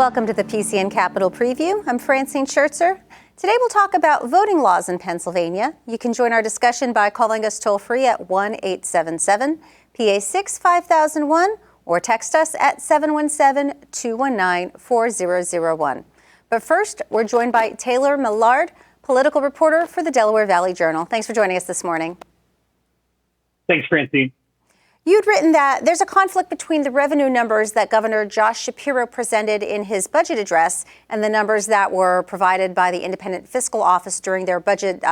Welcome to the PCN Capitol Preview. I'm Francine Schertzer. Today we'll talk about voting laws in Pennsylvania. You can join our discussion by calling us toll-free at 1-877-PA6-5001 or text us at 717-219-4001. But first, we're joined by Taylor Millard, political reporter for the Delaware Valley Journal. Thanks for joining us this morning. Thanks, Francine. You'd written that there's a conflict between the revenue numbers that Governor Josh Shapiro presented in his budget address and the numbers that were provided by the Independent Fiscal Office during their budget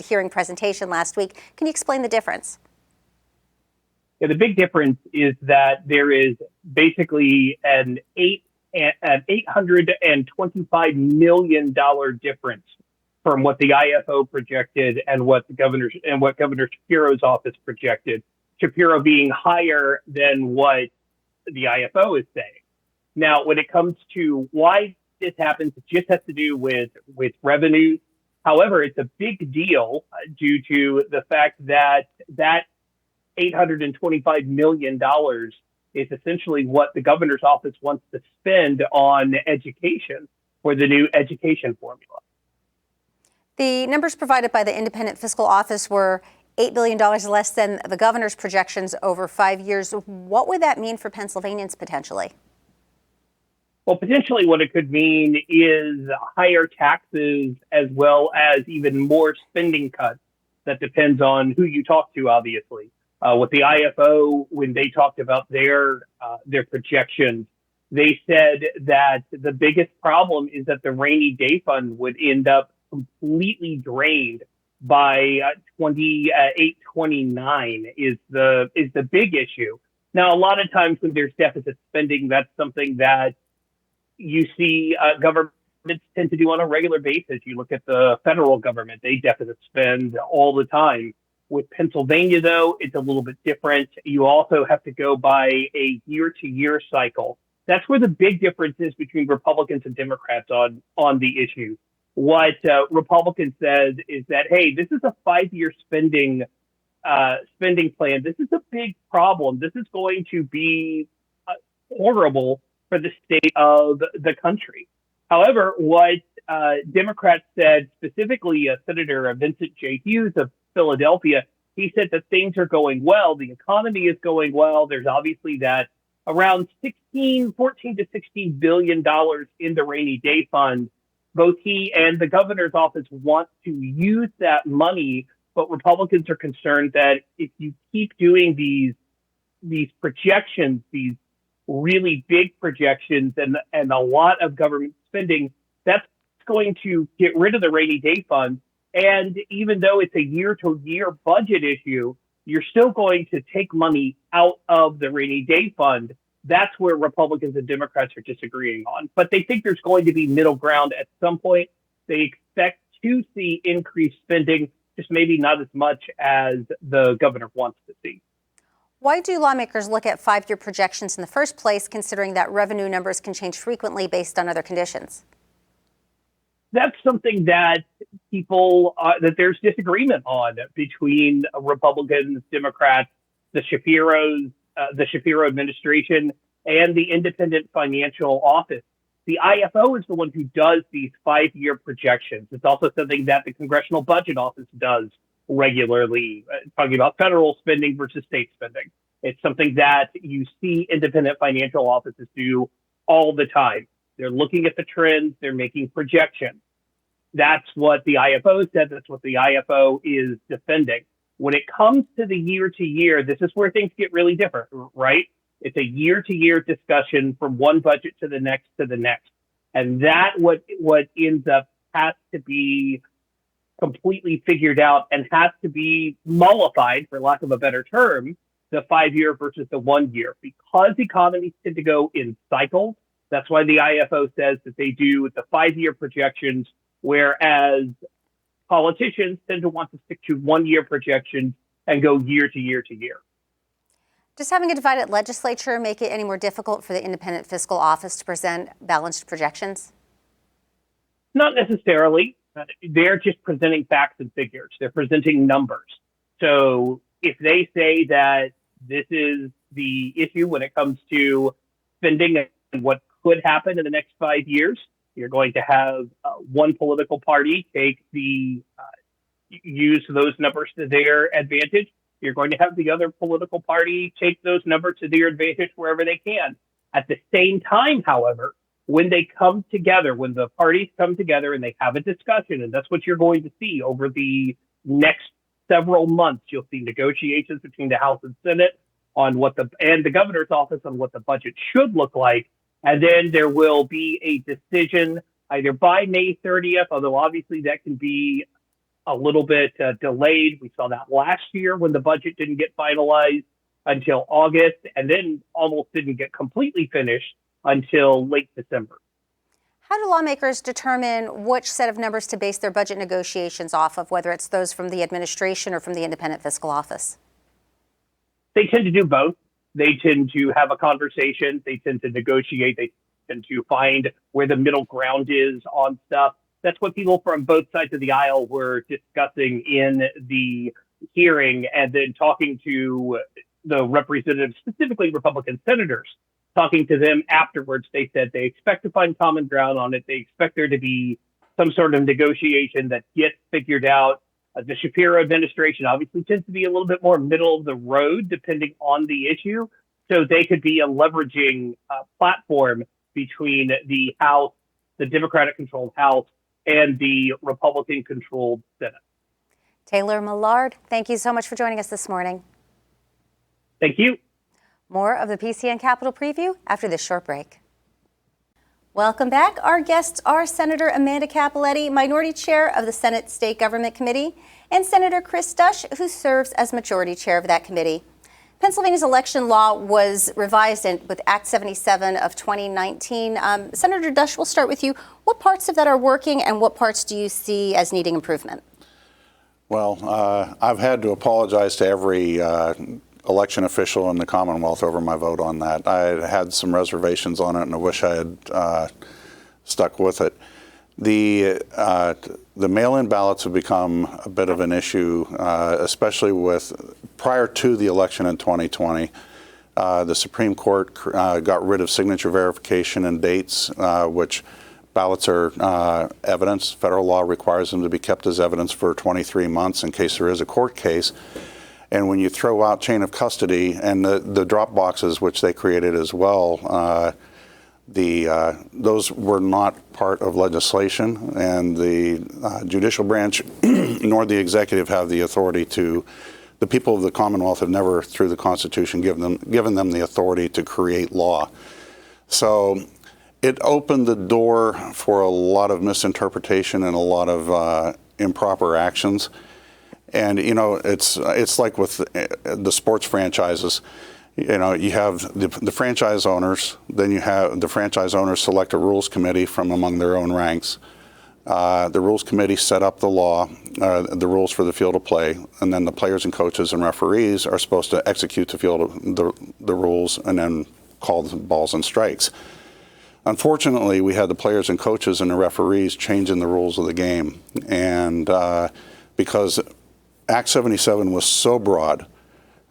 hearing presentation last week. Can you explain the difference? Yeah, the big difference is that there is basically an $825 million difference from what the IFO projected and what Governor Shapiro's office projected. Shapiro being higher than what the IFO is saying. Now, when it comes to why this happens, it just has to do with revenues. However, it's a big deal due to the fact that $825 million is essentially what the governor's office wants to spend on education for the new education formula. The numbers provided by the Independent Fiscal Office were $8 billion less than the governor's projections over 5 years. What would that mean for Pennsylvanians potentially? Well, potentially what it could mean is higher taxes as well as even more spending cuts. That depends on who you talk to, obviously. With the IFO, when they talked about their projections, they said that the biggest problem is that the rainy day fund would end up completely drained by 28-29 is the big issue. Now, a lot of times when there's deficit spending, that's something that you see governments tend to do on a regular basis. You look at the federal government, they deficit spend all the time. With Pennsylvania, though, it's a little bit different. You also have to go by a year-to-year cycle. That's where the big difference is between Republicans and Democrats on the issue. What Republicans said is that, hey, this is a 5-year spending plan. This is a big problem. This is going to be horrible for the state of the country. However, what Democrats said, specifically Senator Vincent J. Hughes of Philadelphia, he said that things are going well. The economy is going well. There's obviously that around $14 to $16 billion in the rainy day fund. Both he and the governor's office want to use that money, but Republicans are concerned that if you keep doing these projections, these really big projections and a lot of government spending, that's going to get rid of the rainy day fund. And even though it's a year-to-year budget issue, you're still going to take money out of the rainy day fund. That's where Republicans and Democrats are disagreeing on. But they think there's going to be middle ground at some point. They expect to see increased spending, just maybe not as much as the governor wants to see. Why do lawmakers look at 5-year projections in the first place, considering that revenue numbers can change frequently based on other conditions? That's something that that there's disagreement on between Republicans, Democrats, the Shapiro administration, and the Independent Financial Office. The IFO is the one who does these 5-year projections. It's also something that the Congressional Budget Office does regularly, talking about federal spending versus state spending. It's something that you see independent financial offices do all the time. They're looking at the trends. They're making projections. That's what the IFO said. That's what the IFO is defending. When it comes to the year-to-year, this is where things get really different, right? It's a year-to-year discussion from one budget to the next to the next. And that what ends up has to be completely figured out and has to be mollified, for lack of a better term, the 5-year versus the 1 year. Because economies tend to go in cycles, that's why the IFO says that they do the 5-year projections, whereas politicians tend to want to stick to 1-year projections and go year to year to year. Does having a divided legislature make it any more difficult for the Independent Fiscal Office to present balanced projections? Not necessarily. They're just presenting facts and figures. They're presenting numbers. So if they say that this is the issue when it comes to spending and what could happen in the next 5 years. You're going to have one political party use those numbers to their advantage. You're going to have the other political party take those numbers to their advantage wherever they can. At the same time, however, when they come together, when the parties come together and they have a discussion, and that's what you're going to see over the next several months, you'll see negotiations between the House and Senate on and the governor's office on what the budget should look like. And then there will be a decision either by May 30th, although obviously that can be a little bit delayed. We saw that last year when the budget didn't get finalized until August, and then almost didn't get completely finished until late December. How do lawmakers determine which set of numbers to base their budget negotiations off of, whether it's those from the administration or from the independent fiscal office? They tend to do both. They tend to have a conversation. They tend to negotiate. They tend to find where the middle ground is on stuff. That's what people from both sides of the aisle were discussing in the hearing, and then talking to the representatives, specifically Republican senators, talking to them afterwards. They said they expect to find common ground on it. They expect there to be some sort of negotiation that gets figured out. The Shapiro administration obviously tends to be a little bit more middle of the road, depending on the issue. So they could be a leveraging platform between the House, the Democratic-controlled House, and the Republican-controlled Senate. Taylor Millard, thank you so much for joining us this morning. Thank you. More of the PCN Capitol Preview after this short break. Welcome back. Our guests are Senator Amanda Cappelletti, Minority Chair of the Senate State Government Committee, and Senator Chris Dush, who serves as Majority Chair of that committee. Pennsylvania's election law was revised with Act 77 of 2019. Senator Dush, we'll start with you. What parts of that are working, and what parts do you see as needing improvement? Well, I've had to apologize to every election official in the Commonwealth over my vote on that. I had some reservations on it, and I wish I had stuck with it. The mail-in ballots have become a bit of an issue, especially prior to the election in 2020. The Supreme Court got rid of signature verification and dates, which ballots are evidence. Federal law requires them to be kept as evidence for 23 months in case there is a court case. And when you throw out chain of custody and the drop boxes, which they created as well, those were not part of legislation, and the judicial branch nor the executive have the authority to. The people of the Commonwealth have never, through the Constitution, given them the authority to create law. So it opened the door for a lot of misinterpretation and a lot of improper actions. And, you know, it's like with the sports franchises. You know, you have the franchise owners, then you have the franchise owners select a rules committee from among their own ranks. The rules committee set up the law, the rules for the field of play, and then the players and coaches and referees are supposed to execute the rules and then call the balls and strikes. Unfortunately, we had the players and coaches and the referees changing the rules of the game, and because Act 77 was so broad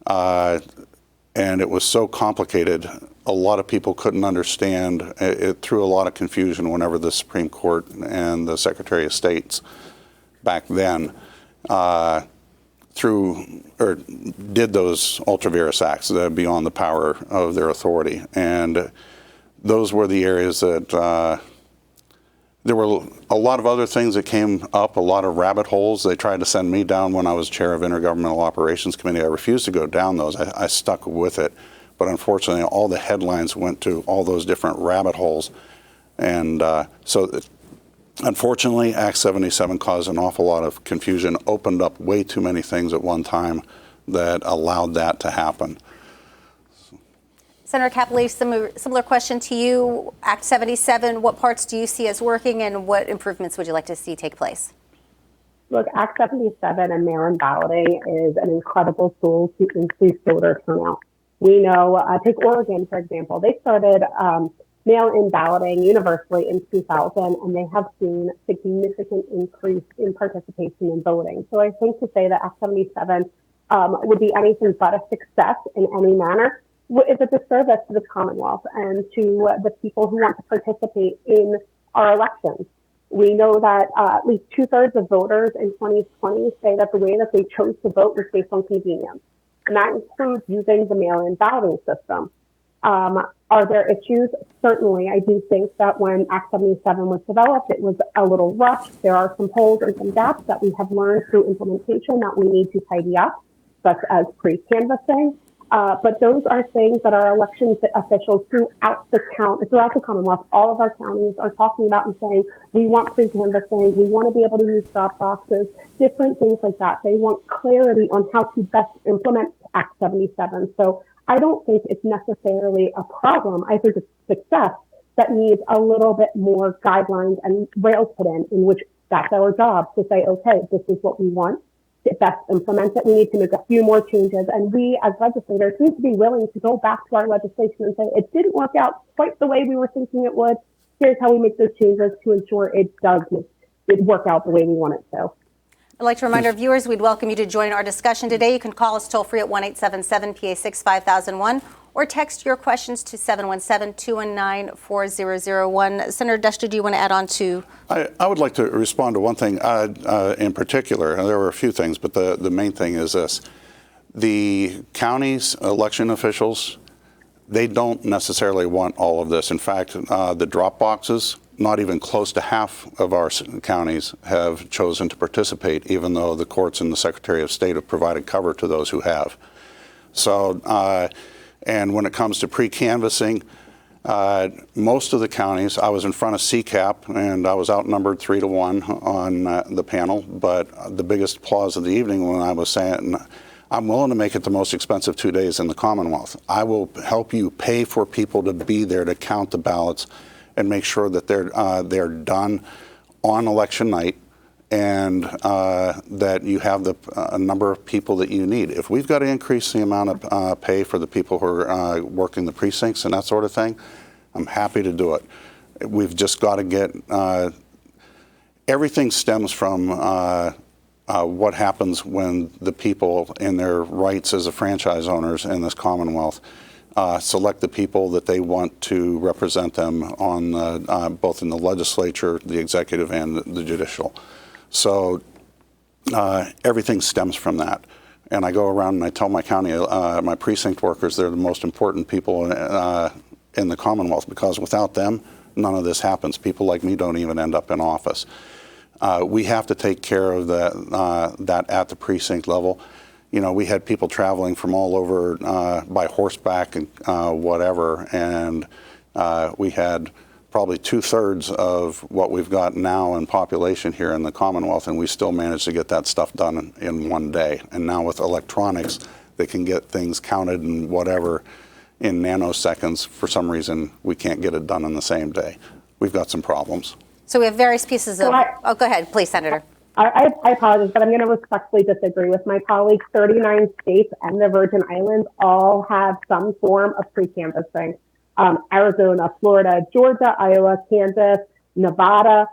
and it was so complicated, a lot of people couldn't understand. It threw a lot of confusion whenever the Supreme Court and the Secretary of State back then did those ultra vires acts that beyond the power of their authority. And those were the areas that there were a lot of other things that came up, a lot of rabbit holes. They tried to send me down when I was chair of Intergovernmental Operations Committee. I refused to go down those. I stuck with it. But unfortunately, all the headlines went to all those different rabbit holes. And unfortunately, Act 77 caused an awful lot of confusion, opened up way too many things at one time that allowed that to happen. Senator Cappelletti, similar question to you. Act 77, what parts do you see as working, and what improvements would you like to see take place? Look, Act 77 and mail-in balloting is an incredible tool to increase voter turnout. We know, take Oregon, for example. They started mail-in balloting universally in 2000, and they have seen significant increase in participation in voting. So I think to say that Act 77 would be anything but a success in any manner is a disservice to the Commonwealth and to the people who want to participate in our elections. We know that at least 2/3 of voters in 2020 say that the way that they chose to vote was based on convenience, and that includes using the mail-in balloting system. Are there issues? Certainly. I do think that when Act 77 was developed, it was a little rushed. There are some holes and some gaps that we have learned through implementation that we need to tidy up, such as pre-canvassing. But those are things that our elections officials throughout the Commonwealth, all of our counties are talking about and saying, we want pre-canvassing, we want to be able to use drop boxes, different things like that. They want clarity on how to best implement Act 77. So I don't think it's necessarily a problem. I think it's success that needs a little bit more guidelines and rails put in which that's our job to say, okay, this is what we want. To best implement it. We need to make a few more changes. And we as legislators need to be willing to go back to our legislation and say, it didn't work out quite the way we were thinking it would. Here's how we make those changes to ensure it does work out the way we want it to. I'd like to remind our viewers we'd welcome you to join our discussion today. You can call us toll free at 1-877-PA6-5001 or text your questions to 717-219-4001. Senator Duster, do you want to add on to? I would like to respond to one thing in particular. There were a few things, but the main thing is this. The county's election officials, they don't necessarily want all of this. In fact, the drop boxes, not even close to half of our counties have chosen to participate, even though the courts and the Secretary of State have provided cover to those who have. So, and when it comes to pre-canvassing, most of the counties, I was in front of CCAP and I was outnumbered 3-1 on the panel, but the biggest applause of the evening when I was saying, I'm willing to make it the most expensive 2 days in the Commonwealth. I will help you pay for people to be there to count the ballots and make sure that they're done on election night and that you have a number of people that you need. If we've got to increase the amount of pay for the people who are working the precincts and that sort of thing, I'm happy to do it. We've just got to get, everything stems from what happens when the people in their rights as a franchise owners in this Commonwealth select the people that they want to represent them on both in the legislature, the executive, and the judicial. So everything stems from that. And I go around and I tell my county, my precinct workers, they're the most important people in the Commonwealth, because without them, none of this happens. People like me don't even end up in office. We have to take care of that at the precinct level. You know, we had people traveling from all over by horseback and whatever, and we had probably 2/3 of what we've got now in population here in the Commonwealth, and we still managed to get that stuff done in one day. And now with electronics, they can get things counted and whatever in nanoseconds. For some reason, we can't get it done in the same day. We've got some problems. So we have various pieces of, oh, go ahead, please, Senator. I apologize, but I'm going to respectfully disagree with my colleagues. 39 states and the Virgin Islands all have some form of pre-canvassing. Arizona, Florida, Georgia, Iowa, Kansas, Nevada.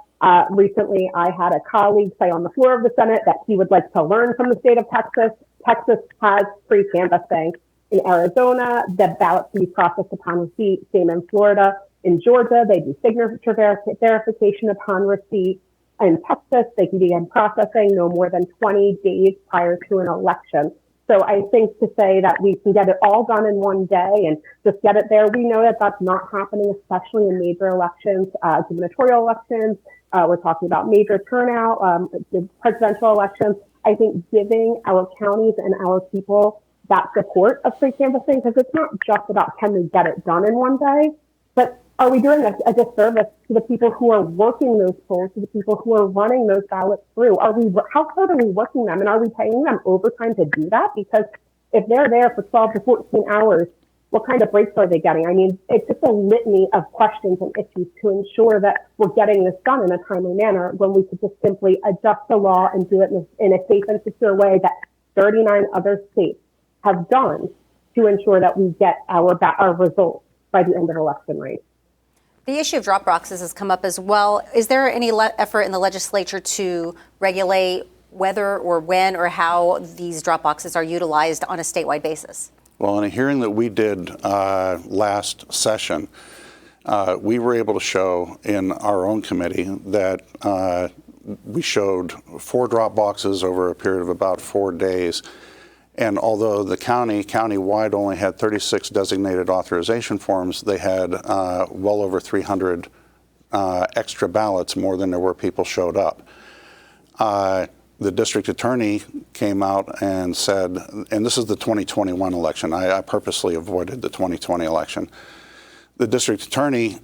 Recently, I had a colleague say on the floor of the Senate that he would like to learn from the state of Texas. Texas has pre-canvassing. In Arizona, the ballots can be processed upon receipt. Same in Florida. In Georgia, they do signature verification upon receipt. In Texas, they can begin processing no more than 20 days prior to an election. So I think to say that we can get it all done in one day and just get it there, we know that that's not happening, especially in major elections, gubernatorial elections. We're talking about major turnout, the presidential elections. I think giving our counties and our people that support of pre-canvassing, because it's not just about can we get it done in one day, but are we doing a disservice to the people who are working those polls, to the people who are running those ballots through? How hard are we working them, and are we paying them overtime to do that? Because if they're there for 12 to 14 hours, what kind of breaks are they getting? I mean, it's just a litany of questions and issues to ensure that we're getting this done in a timely manner when we could just simply adjust the law and do it in a safe and secure way that 39 other states have done to ensure that we get our results by the end of election night. The issue of drop boxes has come up as well. Is there any effort in the legislature to regulate whether or when or how these drop boxes are utilized on a statewide basis? Well, in a hearing that we did last session, we were able to show in our own committee that we showed 4 drop boxes over a period of about 4 days. And although the county-wide only had 36 designated authorization forms, they had well over 300 extra ballots, more than there were people showed up. The district attorney came out and said, and this is the 2021 election, I purposely avoided the 2020 election. The district attorney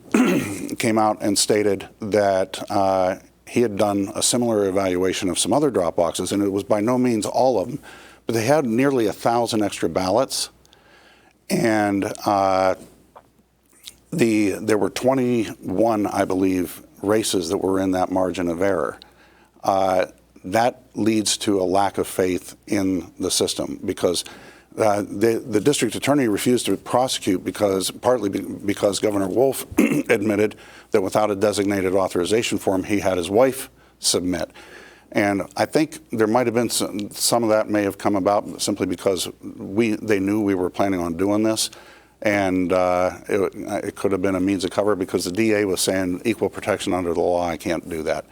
came out and stated that he had done a similar evaluation of some other drop boxes, and it was by no means all of them, but they had nearly 1,000 extra ballots, and there were 21, I believe, races that were in that margin of error. That leads to a lack of faith in the system, because the district attorney refused to prosecute partly because Governor Wolf admitted that without a designated authorization form, he had his wife submit. And I think there might have been some of that may have come about simply because they knew we were planning on doing this, and it could have been a means of cover because the DA was saying equal protection under the law, I can't do that.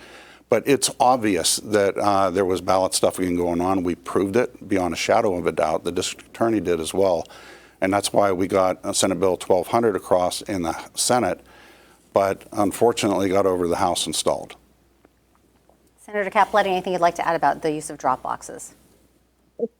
But it's obvious that there was ballot stuffing going on. We proved it beyond a shadow of a doubt. The district attorney did as well. And that's why we got Senate Bill 1200 across in the Senate, but unfortunately got over the House and stalled. Senator Capoletti, anything you'd like to add about the use of drop boxes?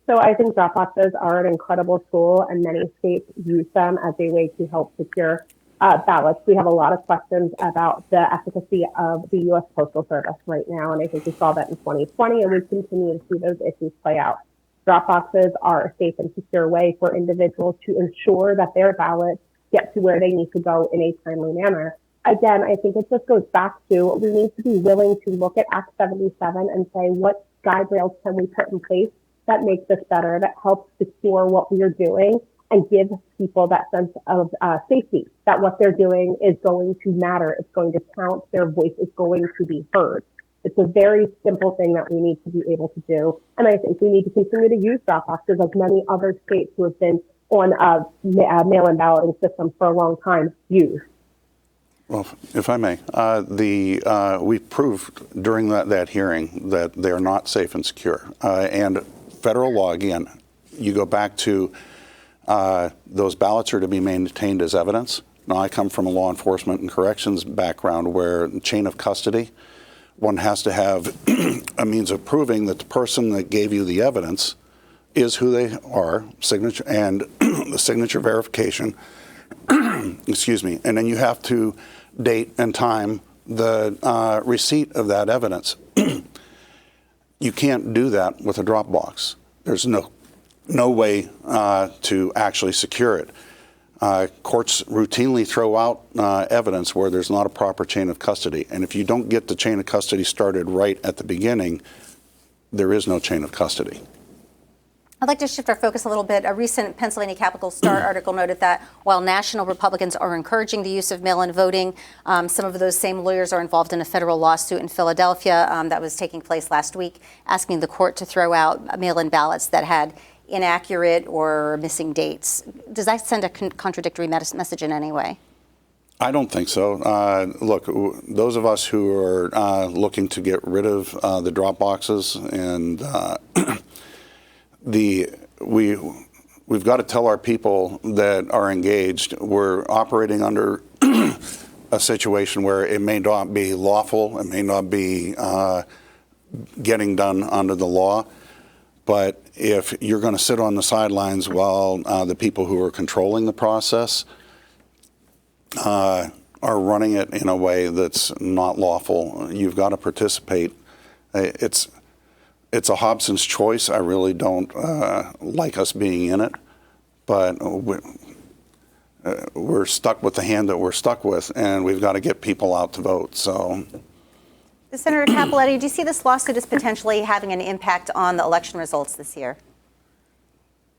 So I think drop boxes are an incredible tool, and many states use them as a way to help secure ballots. We have a lot of questions about the efficacy of the U.S. Postal Service right now, and I think we saw that in 2020, and we continue to see those issues play out. Drop boxes are a safe and secure way for individuals to ensure that their ballots get to where they need to go in a timely manner. Again, I think it just goes back to we need to be willing to look at Act 77 and say, what guide rails can we put in place that makes this better, that helps secure what we are doing, and give people that sense of safety, that what they're doing is going to matter, it's going to count, their voice is going to be heard. It's a very simple thing that we need to be able to do. And I think we need to continue to use drop boxes, as many other states who have been on a mail-in balloting system for a long time use. Well, if I may, we proved during that hearing that they're not safe and secure. And federal law, again, you go back to those ballots are to be maintained as evidence. Now, I come from a law enforcement and corrections background where chain of custody, one has to have a means of proving that the person that gave you the evidence is who they are, signature, and the signature verification, excuse me, and then you have to date and time the receipt of that evidence. You can't do that with a drop box. There's no way to actually secure it. Courts routinely throw out evidence where there's not a proper chain of custody. And if you don't get the chain of custody started right at the beginning, there is no chain of custody. I'd like to shift our focus a little bit. A recent Pennsylvania Capital Star article noted that while national Republicans are encouraging the use of mail-in voting, some of those same lawyers are involved in a federal lawsuit in Philadelphia that was taking place last week, asking the court to throw out mail-in ballots that had inaccurate or missing dates. Does that send a contradictory message in any way? I don't think so. Look, those of us who are looking to get rid of the drop boxes and we've got to tell our people that are engaged we're operating under a situation where it may not be lawful, it may not be getting done under the law, but if you're going to sit on the sidelines while the people who are controlling the process are running it in a way that's not lawful, you've got to participate. It's a Hobson's choice. I really don't like us being in it, but we're stuck with the hand that we're stuck with, and we've got to get people out to vote. So, Senator Capoletti, do you see this lawsuit as potentially having an impact on the election results this year?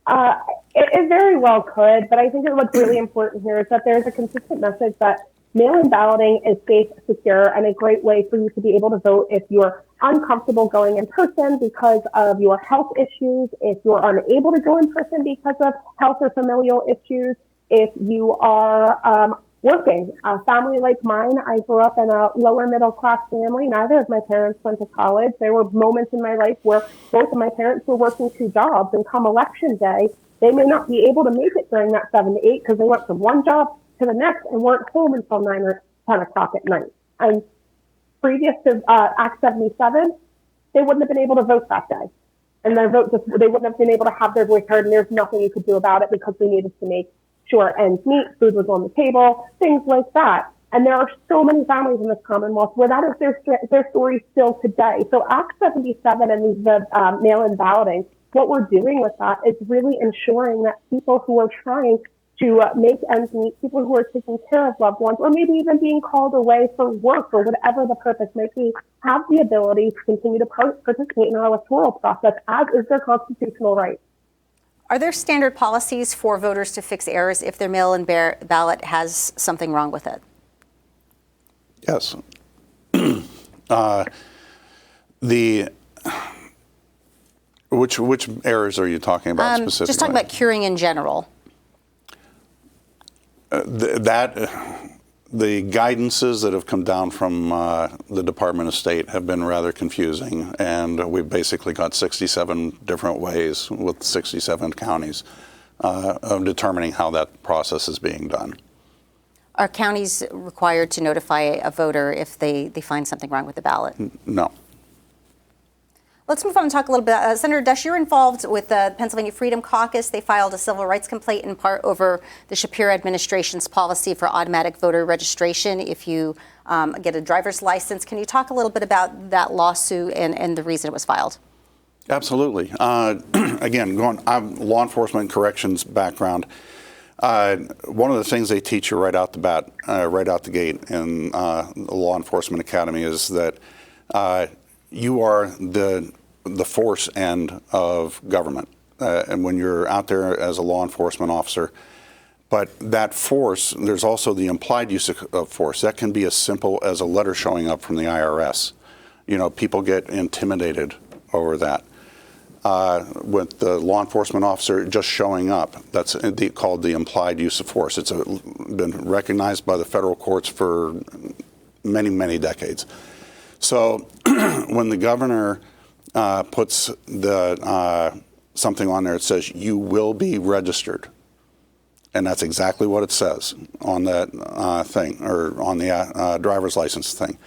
It very well could, but I think that what's really important here is that there's a consistent message that mail-in balloting is safe, secure, and a great way for you to be able to vote if you're uncomfortable going in person because of your health issues, if you're unable to go in person because of health or familial issues, if you are working. A family like mine, I grew up in a lower middle class family. Neither of my parents went to college. There were moments in my life where both of my parents were working 2 jobs, and come election day, they may not be able to make it during that 7 to 8 because they went from one job to the next and weren't home until 9 or 10 o'clock at night. And previous to Act 77, they wouldn't have been able to vote that day. And their vote they wouldn't have been able to have their voice heard, and there's nothing you could do about it because we needed to make sure ends meet, food was on the table, things like that. And there are so many families in this Commonwealth where that is their story still today. So Act 77 and the mail-in balloting, what we're doing with that is really ensuring that people who are trying to make ends meet, people who are taking care of loved ones, or maybe even being called away for work or whatever the purpose may be, have the ability to continue to participate in our electoral process, as is their constitutional right. Are there standard policies for voters to fix errors if their mail-in ballot has something wrong with it? Yes. Which errors are you talking about specifically? Just talking about curing in general. The guidances that have come down from the Department of State have been rather confusing, and we've basically got 67 different ways with 67 counties of determining how that process is being done. Are counties required to notify a voter if they find something wrong with the ballot? No. Let's move on and talk a little bit. Senator Dush, you're involved with the Pennsylvania Freedom Caucus. They filed a civil rights complaint in part over the Shapiro administration's policy for automatic voter registration if you get a driver's license. Can you talk a little bit about that lawsuit and the reason it was filed? Absolutely. Again, I have law enforcement and corrections background. One of the things they teach you right out the gate in the law enforcement academy is that you are the force end of government, and when you're out there as a law enforcement officer. But that force, there's also the implied use of force. That can be as simple as a letter showing up from the IRS. You know, people get intimidated over that. With the law enforcement officer just showing up, that's called the implied use of force. It's been recognized by the federal courts for many, many decades. So when the governor puts something on there, it says you will be registered, and that's exactly what it says on that thing, or on the driver's license thing.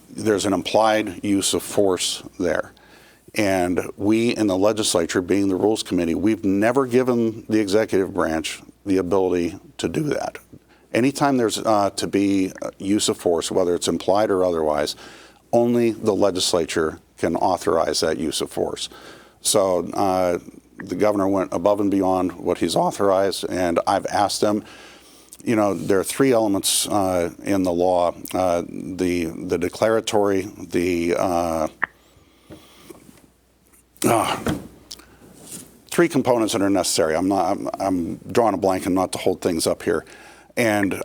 There's an implied use of force there. And we in the legislature, being the Rules Committee, we've never given the executive branch the ability to do that. Anytime there's to be use of force, whether it's implied or otherwise, only the legislature can authorize that use of force. So the governor went above and beyond what he's authorized, and I've asked them, you know, there are 3 elements in the law, the declaratory, the 3 components that are necessary. I'm drawing a blank and not to hold things up here. And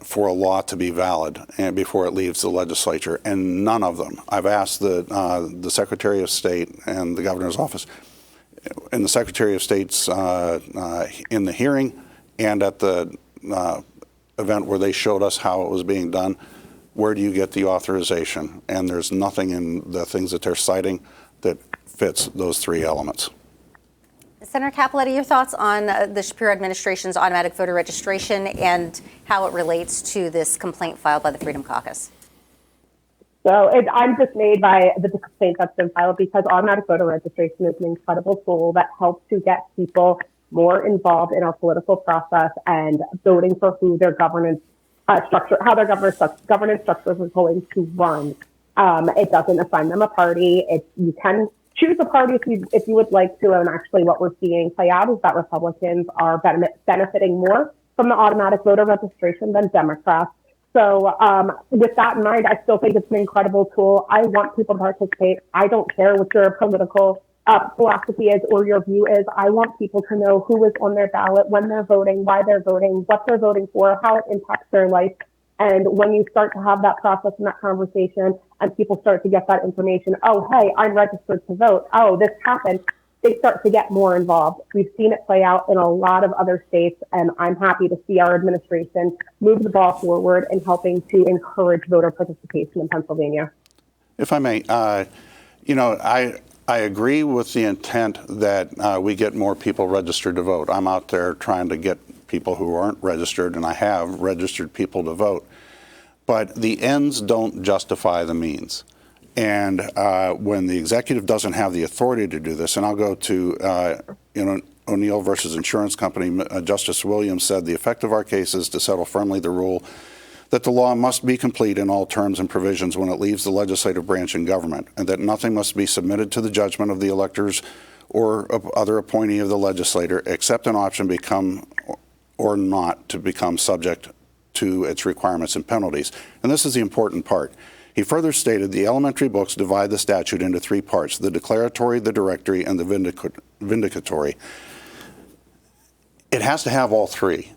for a law to be valid and before it leaves the legislature, and none of them. I've asked the Secretary of State and the governor's office, and the Secretary of State's in the hearing and at the event where they showed us how it was being done, where do you get the authorization? And there's nothing in the things that they're citing that fits those 3 elements. Senator Capoletti, your thoughts on the Shapiro administration's automatic voter registration and how it relates to this complaint filed by the Freedom Caucus? So I'm dismayed by the complaint that's been filed because automatic voter registration is an incredible tool that helps to get people more involved in our political process and voting for who their governance structure, how their governance structures are going to run. It doesn't assign them a party. You can choose a party if you would like to, and actually what we're seeing play out is that Republicans are benefiting more from the automatic voter registration than Democrats. So with that in mind, I still think it's an incredible tool. I want people to participate. I don't care what your political philosophy is or your view is. I want people to know who is on their ballot, when they're voting, why they're voting, what they're voting for, how it impacts their life. And when you start to have that process and that conversation, and people start to get that information. Oh, hey, I'm registered to vote. Oh, this happened. They start to get more involved. We've seen it play out in a lot of other states, and I'm happy to see our administration move the ball forward in helping to encourage voter participation in Pennsylvania. If I may, I agree with the intent that we get more people registered to vote. I'm out there trying to get people who aren't registered, and I have registered people to vote. But the ends don't justify the means. And when the executive doesn't have the authority to do this, and I'll go to O'Neill versus Insurance Company, Justice Williams said, the effect of our case is to settle firmly the rule that the law must be complete in all terms and provisions when it leaves the legislative branch in government, and that nothing must be submitted to the judgment of the electors or other appointee of the legislator, except an option become or not to become subject to its requirements and penalties. And this is the important part. He further stated the elementary books divide the statute into three parts: the declaratory, the directory, and the vindicatory. It has to have all three.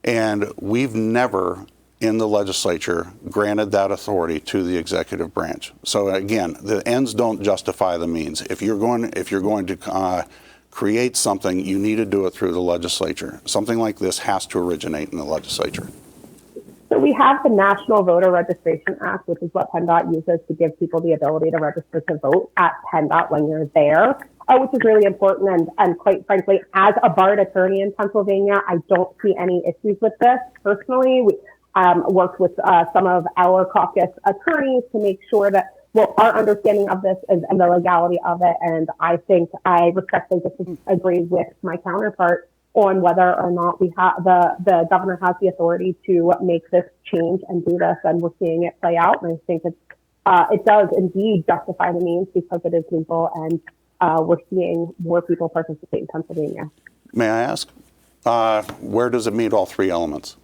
And we've never in the legislature granted that authority to the executive branch. So again, the ends don't justify the means. If you're going to create something, you need to do it through the legislature. Something like this has to originate in the legislature. So we have the National Voter Registration Act, which is what PennDOT uses to give people the ability to register to vote at PennDOT when you're there, which is really important. And quite frankly, as a barred attorney in Pennsylvania, I don't see any issues with this. Personally, we worked with some of our caucus attorneys to make sure that our understanding of this is and the legality of it. And I think I respectfully disagree with my counterpart on whether or not we have the governor has the authority to make this change and do this, and we're seeing it play out. And I think it does indeed justify the means because it is legal, and we're seeing more people participate in Pennsylvania. May I ask, where does it meet all three elements?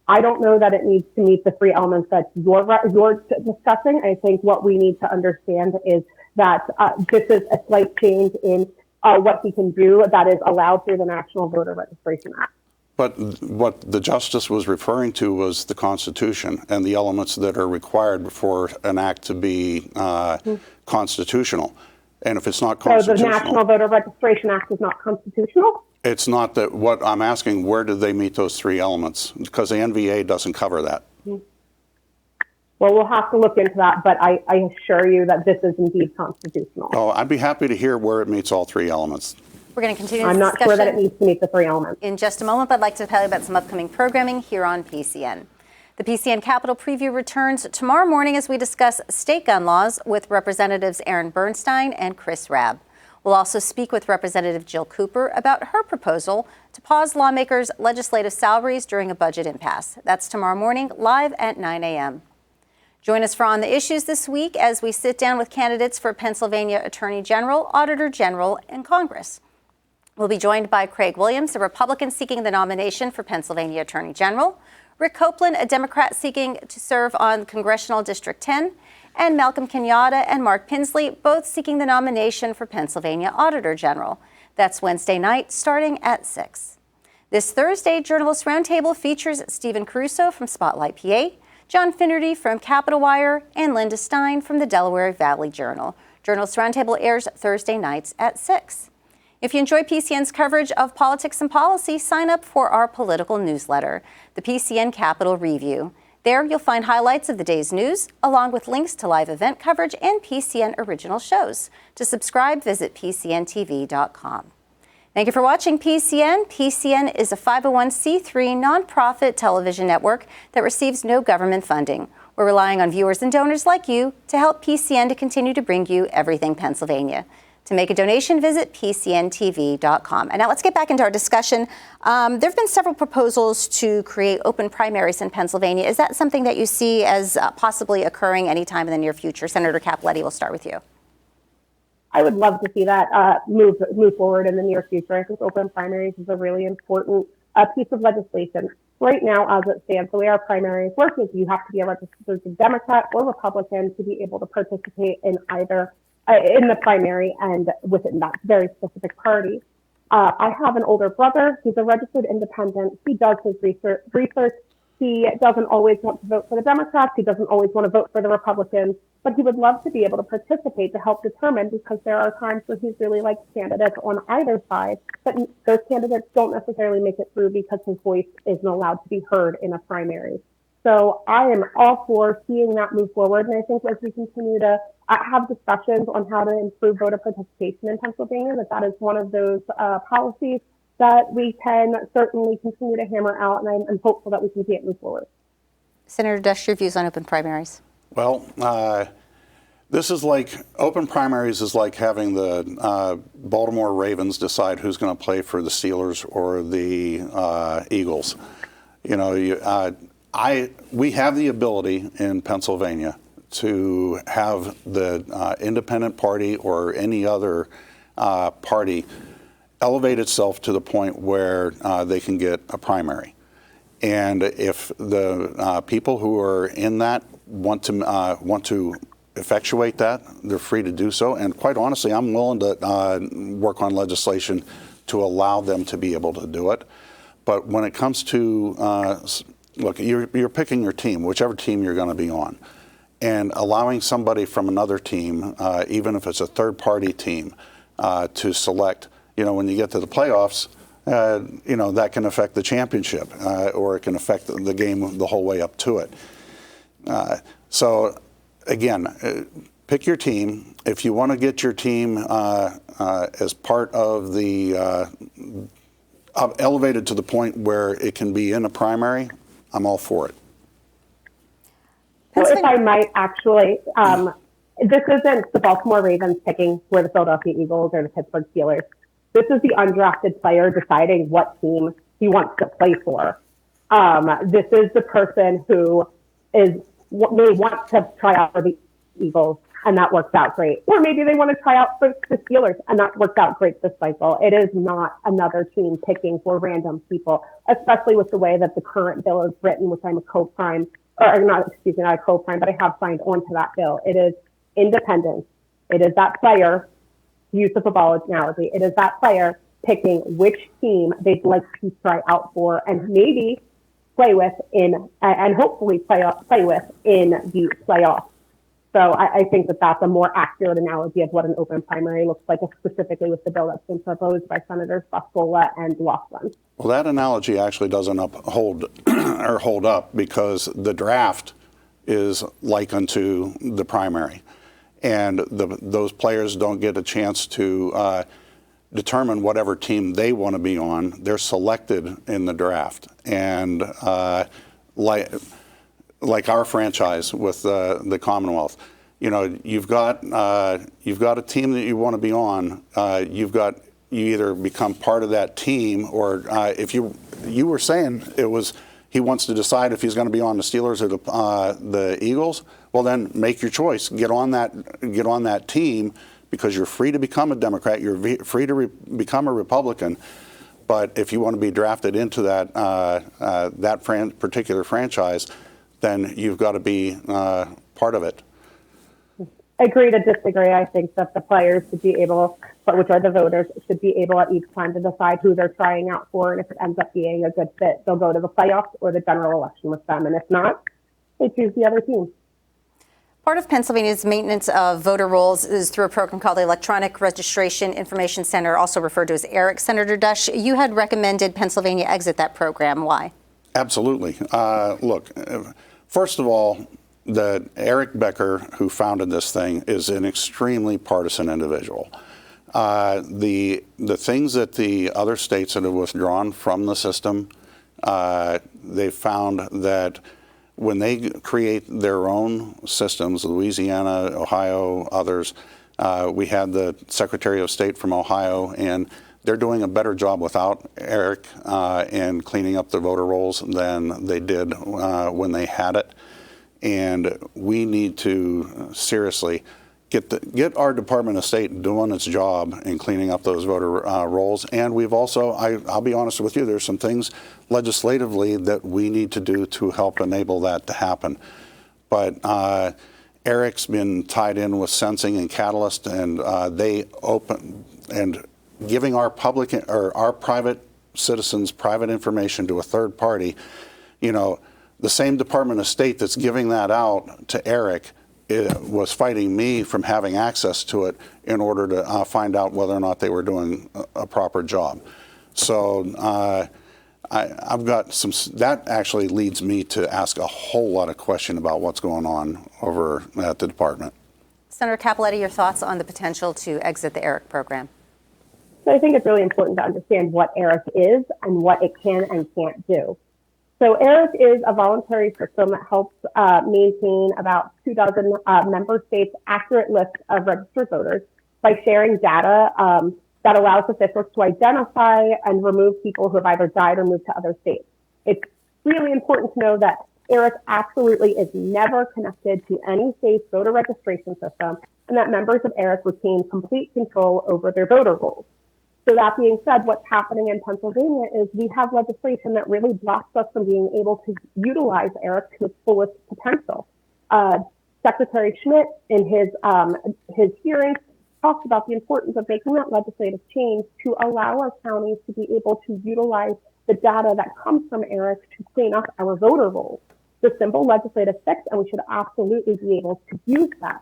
I don't know that it needs to meet the three elements that you're discussing. I think what we need to understand is that this is a slight change in what he can do that is allowed through the National Voter Registration Act. But what the justice was referring to was the Constitution and the elements that are required for an act to be constitutional. And if it's not constitutional... So the National Voter Registration Act is not constitutional? It's not that. What I'm asking, where do they meet those three elements? Because the NVA doesn't cover that. Well, we'll have to look into that, but I assure you that this is indeed constitutional. Oh, I'd be happy to hear where it meets all three elements. We're going to continue I'm this not discussion sure that it needs to meet the three elements. in just a moment, but I'd like to tell you about some upcoming programming here on PCN. The PCN Capitol Preview returns tomorrow morning as we discuss state gun laws with Representatives Aaron Bernstein and Chris Rabb. We'll also speak with Representative Jill Cooper about her proposal to pause lawmakers' legislative salaries during a budget impasse. That's tomorrow morning, live at 9 a.m. Join us for On the Issues this week as we sit down with candidates for Pennsylvania Attorney General, Auditor General, and Congress. We'll be joined by Craig Williams, a Republican seeking the nomination for Pennsylvania Attorney General, Rick Copeland, a Democrat seeking to serve on Congressional District 10, and Malcolm Kenyatta and Mark Pinsley, both seeking the nomination for Pennsylvania Auditor General. That's Wednesday night, starting at 6. This Thursday, Journalist Roundtable features Stephen Caruso from Spotlight PA, John Finnerty from Capitol Wire, and Linda Stein from the Delaware Valley Journal. Journalist Roundtable airs Thursday nights at 6. If you enjoy PCN's coverage of politics and policy, sign up for our political newsletter, the PCN Capitol Preview. There you'll find highlights of the day's news, along with links to live event coverage and PCN original shows. To subscribe, visit PCNTV.com. Thank you for watching PCN. PCN is a 501c3 nonprofit television network that receives no government funding. We're relying on viewers and donors like you to help PCN to continue to bring you everything Pennsylvania. To make a donation, visit PCNTV.com. And now let's get back into our discussion. There have been several proposals to create open primaries in Pennsylvania. Is that something that you see as possibly occurring anytime in the near future? Senator Capoletti, we'll start with you. I would love to see that move forward in the near future. I think open primaries is a really important piece of legislation. Right now, as it stands, the way our primaries work is you have to be a registered Democrat or Republican to be able to participate in either in the primary and within that very specific party. I have an older brother who's a registered independent. He does his research. He doesn't always want to vote for the Democrats. He doesn't always want to vote for the Republicans, but he would love to be able to participate to help determine, because there are times where he's really liked candidates on either side, but those candidates don't necessarily make it through because his voice isn't allowed to be heard in a primary. So I am all for seeing that move forward. And I think as we continue to have discussions on how to improve voter participation in Pennsylvania, that is one of those policies that we can certainly continue to hammer out. And I'm hopeful that we can see it move forward. Senator Dush, your views on open primaries? Well, this is like, open primaries is like having the Baltimore Ravens decide who's going to play for the Steelers or the Eagles. You know, we have the ability in Pennsylvania to have the independent party or any other party elevate itself to the point where they can get a primary. And if the people who are in that want to effectuate that, they're free to do so. And quite honestly, I'm willing to work on legislation to allow them to be able to do it. But when it comes to look, you're picking your team, whichever team you're going to be on, and allowing somebody from another team, even if it's a third-party team, to select. You know, when you get to the playoffs, you know, that can affect the championship, or it can affect the game the whole way up to it. So, again, pick your team. If you want to get your team as part of the elevated to the point where it can be in a primary, I'm all for it. Well, if I might actually, this isn't the Baltimore Ravens picking for the Philadelphia Eagles or the Pittsburgh Steelers. This is the undrafted player deciding what team he wants to play for. This is the person who may want to try out for the Eagles, and that works out great. Or maybe they want to try out for the Steelers, and that works out great this cycle. It is not another team picking for random people, especially with the way that the current bill is written, which I'm a co-prime, or not a co-prime, but I have signed onto that bill. It is independence. It is that player, use of a ball analogy, it is that player picking which team they'd like to try out for and maybe play with and hopefully play with in the playoffs. So I think that that's a more accurate analogy of what an open primary looks like, specifically with the bill that's been proposed by Senators Fascola and Laughlin. Well, that analogy actually doesn't hold up, because the draft is like unto the primary, and those players don't get a chance to determine whatever team they want to be on. They're selected in the draft, and like our franchise with the Commonwealth, you know, you've got a team that you want to be on. You either become part of that team, or if you were saying it was he wants to decide if he's going to be on the Steelers or the Eagles. Well, then make your choice. Get on that team, because you're free to become a Democrat. You're free to become a Republican. But if you want to be drafted into that particular franchise, then you've got to be part of it. Agree to disagree. I think that the players should be able, which are the voters, should be able at each time to decide who they're trying out for. And if it ends up being a good fit, they'll go to the playoffs or the general election with them. And if not, they choose the other team. Part of Pennsylvania's maintenance of voter rolls is through a program called the Electronic Registration Information Center, also referred to as ERIC. Senator Dush, you had recommended Pennsylvania exit that program. Why? Absolutely. Look, first of all, Eric Becker, who founded this thing, is an extremely partisan individual. The things that the other states that have withdrawn from the system, they found that when they create their own systems, Louisiana, Ohio, others, we had the Secretary of State from Ohio, and they're doing a better job without Eric in cleaning up the voter rolls than they did when they had it. And we need to seriously get our Department of State doing its job in cleaning up those voter rolls. And we've also, I'll be honest with you, there's some things legislatively that we need to do to help enable that to happen. But Eric's been tied in with Sensing and Catalyst, and they open and giving our public or our private citizens private information to a third party. You know, The same Department of State that's giving that out to Eric was fighting me from having access to it in order to find out whether or not they were doing a proper job. So I've got some, that actually leads me to ask a whole lot of questions about what's going on over at the department. Senator Capoletti, your thoughts on the potential to exit the ERIC program? So I think it's really important to understand what ERIC is and what it can and can't do. So ERIC is a voluntary system that helps maintain about 24 member states' accurate list of registered voters by sharing data that allows officials to identify and remove people who have either died or moved to other states. It's really important to know that ERIC absolutely is never connected to any state's voter registration system, and that members of ERIC retain complete control over their voter rolls. So that being said, what's happening in Pennsylvania is we have legislation that really blocks us from being able to utilize ERIC to its fullest potential. Secretary Schmidt, in his hearings, talked about the importance of making that legislative change to allow our counties to be able to utilize the data that comes from ERIC to clean up our voter rolls. It's a simple legislative fix, and we should absolutely be able to use that.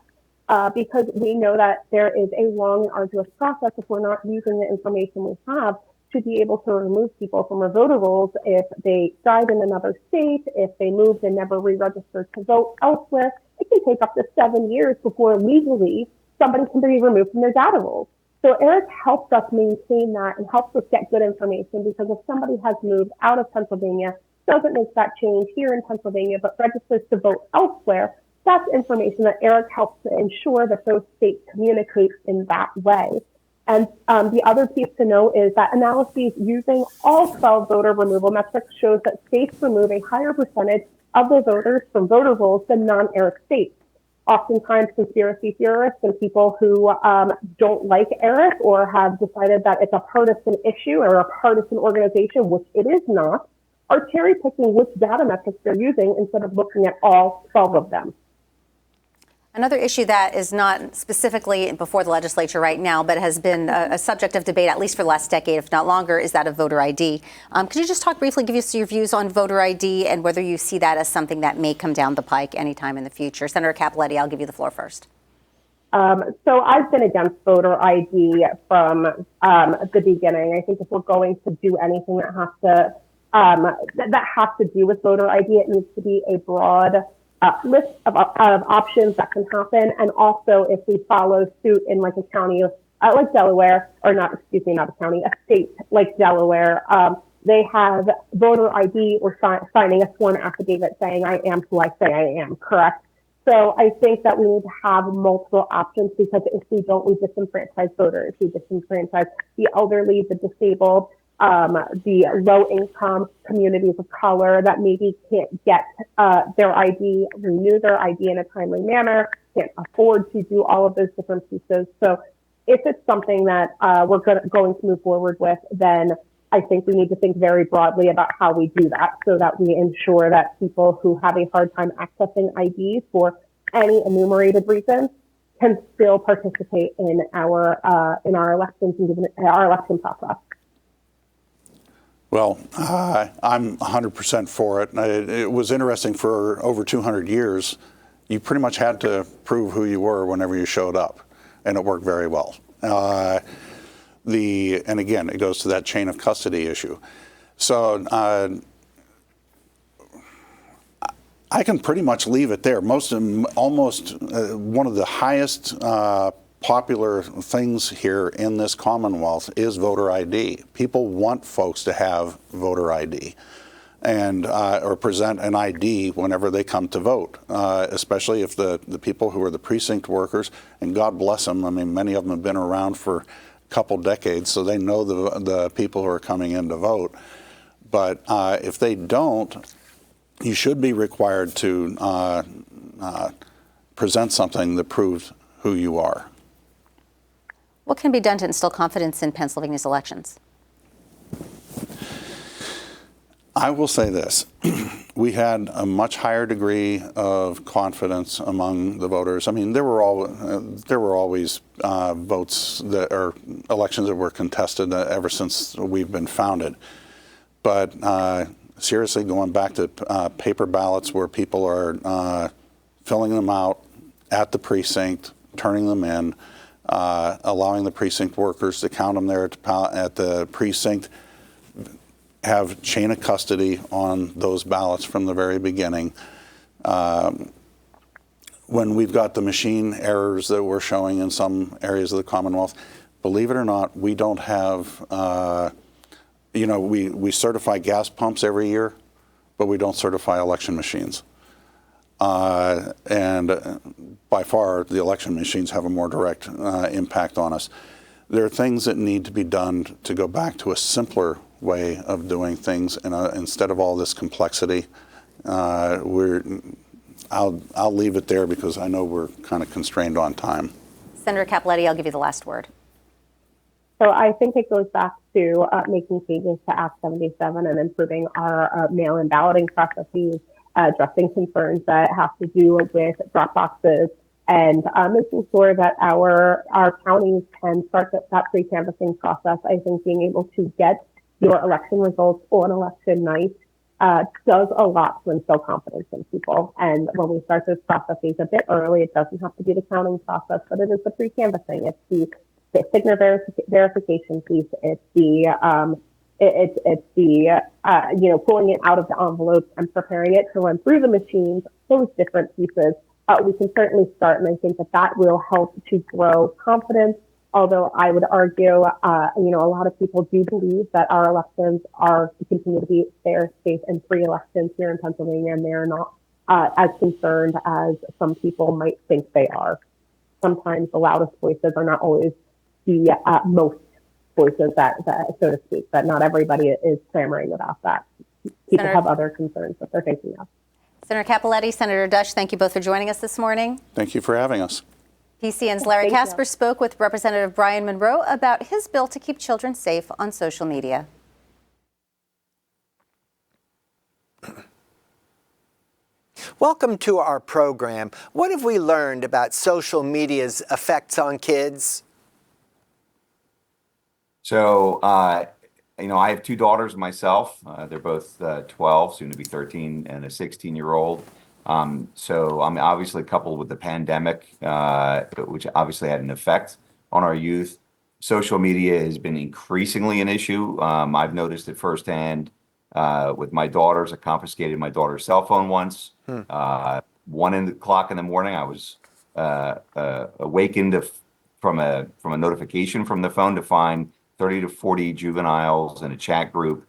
Because we know that there is a long, arduous process if we're not using the information we have to be able to remove people from our voter rolls if they died in another state, if they moved and never re-registered to vote elsewhere. It can take up to 7 years before legally somebody can be removed from their data rolls. So ERIC helps us maintain that and helps us get good information, because if somebody has moved out of Pennsylvania, doesn't make that change here in Pennsylvania, but registers to vote elsewhere, that's information that ERIC helps to ensure that those states communicate in that way. And the other piece to know is that analyses using all 12 voter removal metrics shows that states remove a higher percentage of their voters from voter rolls than non-ERIC states. Oftentimes, conspiracy theorists and people who don't like ERIC or have decided that it's a partisan issue or a partisan organization, which it is not, are cherry picking which data metrics they're using instead of looking at all 12 of them. Another issue that is not specifically before the legislature right now, but has been a subject of debate at least for the last decade, if not longer, is that of voter ID. Could you just talk briefly, give us your views on voter ID and whether you see that as something that may come down the pike anytime in the future? Senator Capoletti, I'll give you the floor first. So I've been against voter ID from the beginning. I think if we're going to do anything that has to do with voter ID, it needs to be a broad list of options that can happen. And also, if we follow suit in like a county like Delaware, or not, excuse me, not a county, a state like Delaware, they have voter ID or signing a sworn affidavit saying, I am who I say I am, correct? So I think that we need to have multiple options, because if we don't, we disenfranchise voters. We disenfranchise the elderly, the disabled, the low-income communities of color that maybe can't get their ID, renew their ID in a timely manner, can't afford to do all of those different pieces. So if it's something that we're going to move forward with, then I think we need to think very broadly about how we do that, so that we ensure that people who have a hard time accessing IDs for any enumerated reasons can still participate in our elections and our election process. Well, I'm 100% for it. It was interesting. For over 200 years, you pretty much had to prove who you were whenever you showed up, and it worked very well. And again, it goes to that chain of custody issue. So I can pretty much leave it there. Almost one of the highest popular things here in this Commonwealth is voter ID. People want folks to have voter ID and or present an ID whenever they come to vote, especially if the people who are the precinct workers, and God bless them, I mean, many of them have been around for a couple decades, so they know the people who are coming in to vote. But if they don't, you should be required to present something that proves who you are. What can be done to instill confidence in Pennsylvania's elections? I will say this. We had a much higher degree of confidence among the voters. I mean, there were always votes or elections that were contested ever since we've been founded. But seriously going back to paper ballots where people are filling them out at the precinct, turning them in, allowing the precinct workers to count them there at the precinct, have chain of custody on those ballots from the very beginning. When we've got the machine errors that we're showing in some areas of the Commonwealth, believe it or not, we don't have, we certify gas pumps every year, but we don't certify election machines. And by far, the election machines have a more direct impact on us. There are things that need to be done to go back to a simpler way of doing things, and instead of all this complexity. I'll leave it there because I know we're kind of constrained on time. Senator Cappelletti, I'll give you the last word. So I think it goes back to making changes to Act 77 and improving our mail-in balloting processes, addressing concerns that have to do with drop boxes, and making sure that our counties can start that pre-canvassing process. I think being able to get your election results on election night does a lot to instill confidence in people. And when we start those processes a bit early, it doesn't have to be the counting process, but it is the pre-canvassing. It's the signature verification piece. It's the pulling it out of the envelopes and preparing it to run through the machines. Those different pieces. We can certainly start, and I think that will help to grow confidence. Although I would argue, a lot of people do believe that our elections are to continue to be fair, safe, and free elections here in Pennsylvania, and they're not as concerned as some people might think they are. Sometimes the loudest voices are not always the most voices that, so to speak, but not everybody is clamoring about that. People have other concerns that they're thinking of. Senator Cappelletti, Senator Dush, thank you both for joining us this morning. Thank you for having us. PCN's Larry Casper spoke with Representative Brian Monroe about his bill to keep children safe on social media. Welcome to our program. What have we learned about social media's effects on kids? So, I have two daughters myself. They're both 12, soon to be 13, and a 16-year-old. So I'm obviously coupled with the pandemic, which obviously had an effect on our youth. Social media has been increasingly an issue. I've noticed it firsthand with my daughters. I confiscated my daughter's cell phone once. 1 o'clock in the morning, I was awakened from a notification from the phone to find 30 to 40 juveniles in a chat group.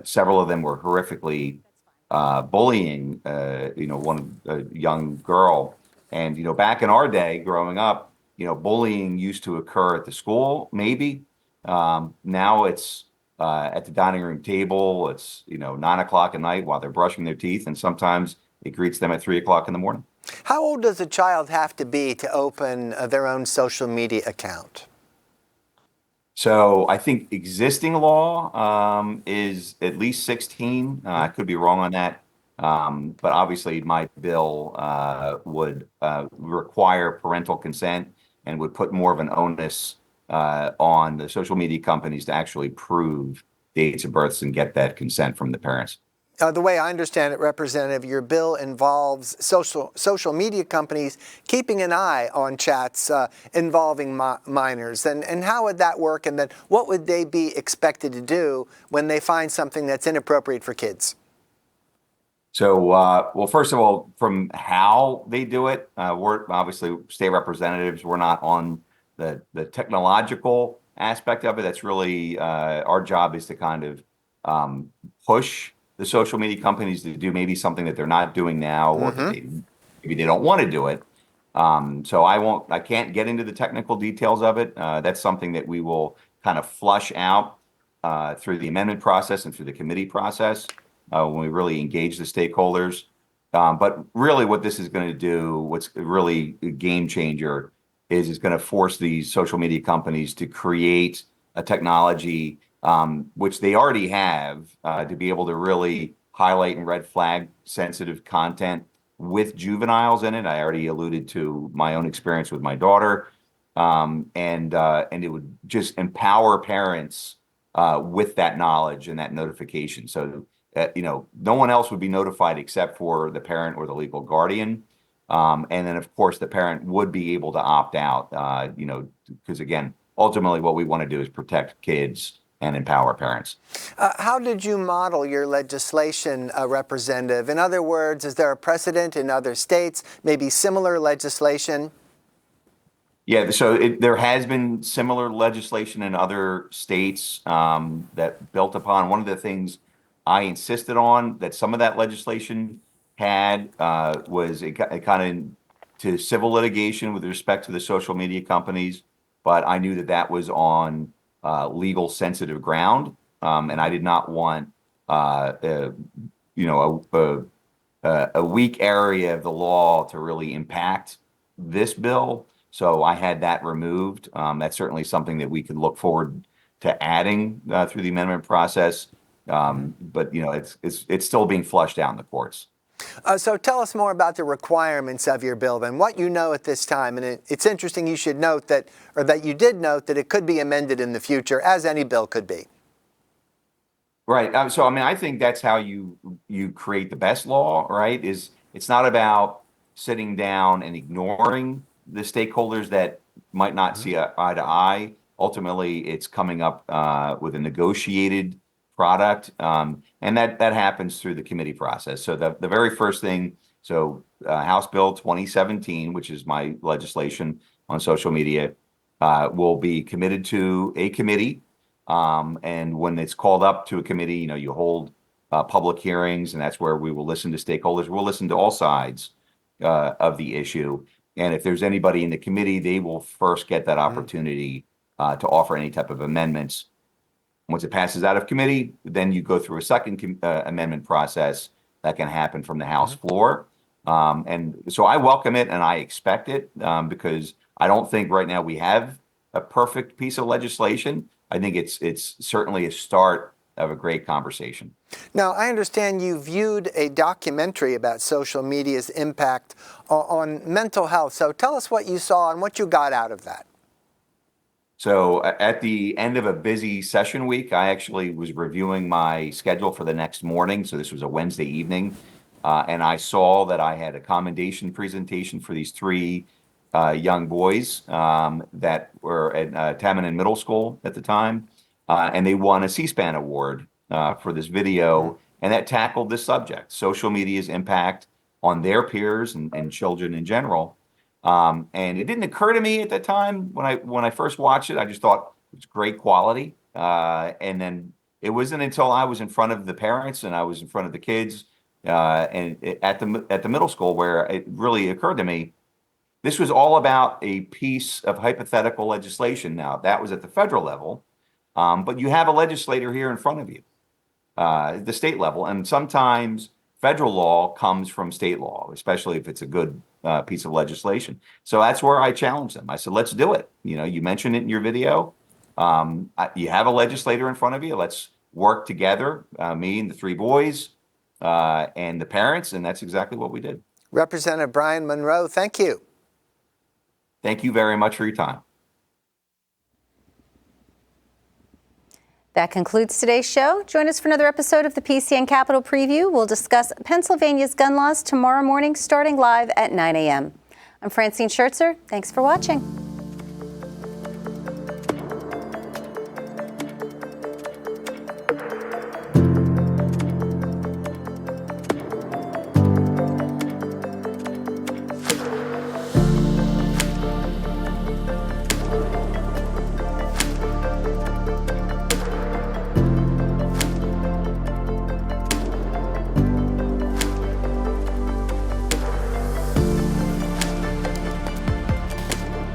Several of them were horrifically bullying, a young girl. And, back in our day growing up, bullying used to occur at the school, maybe. Now it's at the dining room table. It's, 9 o'clock at night while they're brushing their teeth. And sometimes it greets them at 3 o'clock in the morning. How old does a child have to be to open their own social media account? So I think existing law is at least 16. I could be wrong on that. But obviously my bill would require parental consent and would put more of an onus on the social media companies to actually prove dates of births and get that consent from the parents. The way I understand it, Representative, your bill involves social media companies keeping an eye on chats involving minors. And how would that work? And then what would they be expected to do when they find something that's inappropriate for kids? So, well, first of all, from how they do it, we're obviously state representatives. We're not on the technological aspect of it. That's really our job is to kind of push the social media companies to do maybe something that they're not doing now, or maybe they don't want to do it. So I can't get into the technical details of it. That's something that we will kind of flush out through the amendment process and through the committee process when we really engage the stakeholders. But really what this is going to do, what's really a game changer, is it's going to force these social media companies to create a technology which they already have to be able to really highlight and red flag sensitive content with juveniles in it. I already alluded to my own experience with my daughter, and it would just empower parents with that knowledge and that notification. So no one else would be notified except for the parent or the legal guardian. And then, of course, the parent would be able to opt out, because, again, ultimately what we want to do is protect kids and empower parents. How did you model your legislation, Representative? In other words, is there a precedent in other states, maybe similar legislation? Yeah, so there has been similar legislation in other states that built upon. One of the things I insisted on that some of that legislation had was it kind of to civil litigation with respect to the social media companies, but I knew that was on legal sensitive ground, and I did not want a weak area of the law to really impact this bill. So I had that removed. That's certainly something that we could look forward to adding through the amendment process. But it's still being flushed out in the courts. So tell us more about the requirements of your bill then, what you know at this time. And it's interesting you should note that you did note that it could be amended in the future, as any bill could be. Right. So, I think that's how you create the best law, right? It's not about sitting down and ignoring the stakeholders that might not see eye to eye. Ultimately, it's coming up with a negotiated product, and that happens through the committee process. So the very first thing, House Bill 2017, which is my legislation on social media, will be committed to a committee. And when it's called up to a committee, you hold public hearings, and that's where we will listen to stakeholders. We'll listen to all sides of the issue. And if there's anybody in the committee, they will first get that opportunity to offer any type of amendments. Once it passes out of committee, then you go through a second amendment process that can happen from the House floor. And so I welcome it and I expect it because I don't think right now we have a perfect piece of legislation. I think it's certainly a start of a great conversation. Now, I understand you viewed a documentary about social media's impact on mental health. So tell us what you saw and what you got out of that. So at the end of a busy session week, I actually was reviewing my schedule for the next morning. So this was a Wednesday evening. And I saw that I had a commendation presentation for these three young boys that were at Tamanin Middle School at the time. And they won a C-SPAN award for this video. And that tackled this subject, social media's impact on their peers and children in general. And it didn't occur to me at the time when I first watched it. I just thought it was great quality. And then it wasn't until I was in front of the parents and I was in front of the kids and at the middle school where it really occurred to me, this was all about a piece of hypothetical legislation. Now, that was at the federal level, but you have a legislator here in front of you, the state level. And sometimes federal law comes from state law, especially if it's a good piece of legislation. So that's where I challenged them. I said, let's do it. You mentioned it in your video. You have a legislator in front of you. Let's work together, me and the three boys and the parents. And that's exactly what we did. Representative Brian Monroe, thank you. Thank you very much for your time. That concludes today's show. Join us for another episode of the PCN Capitol Preview. We'll discuss Pennsylvania's gun laws tomorrow morning, starting live at 9 a.m. I'm Francine Schertzer. Thanks for watching.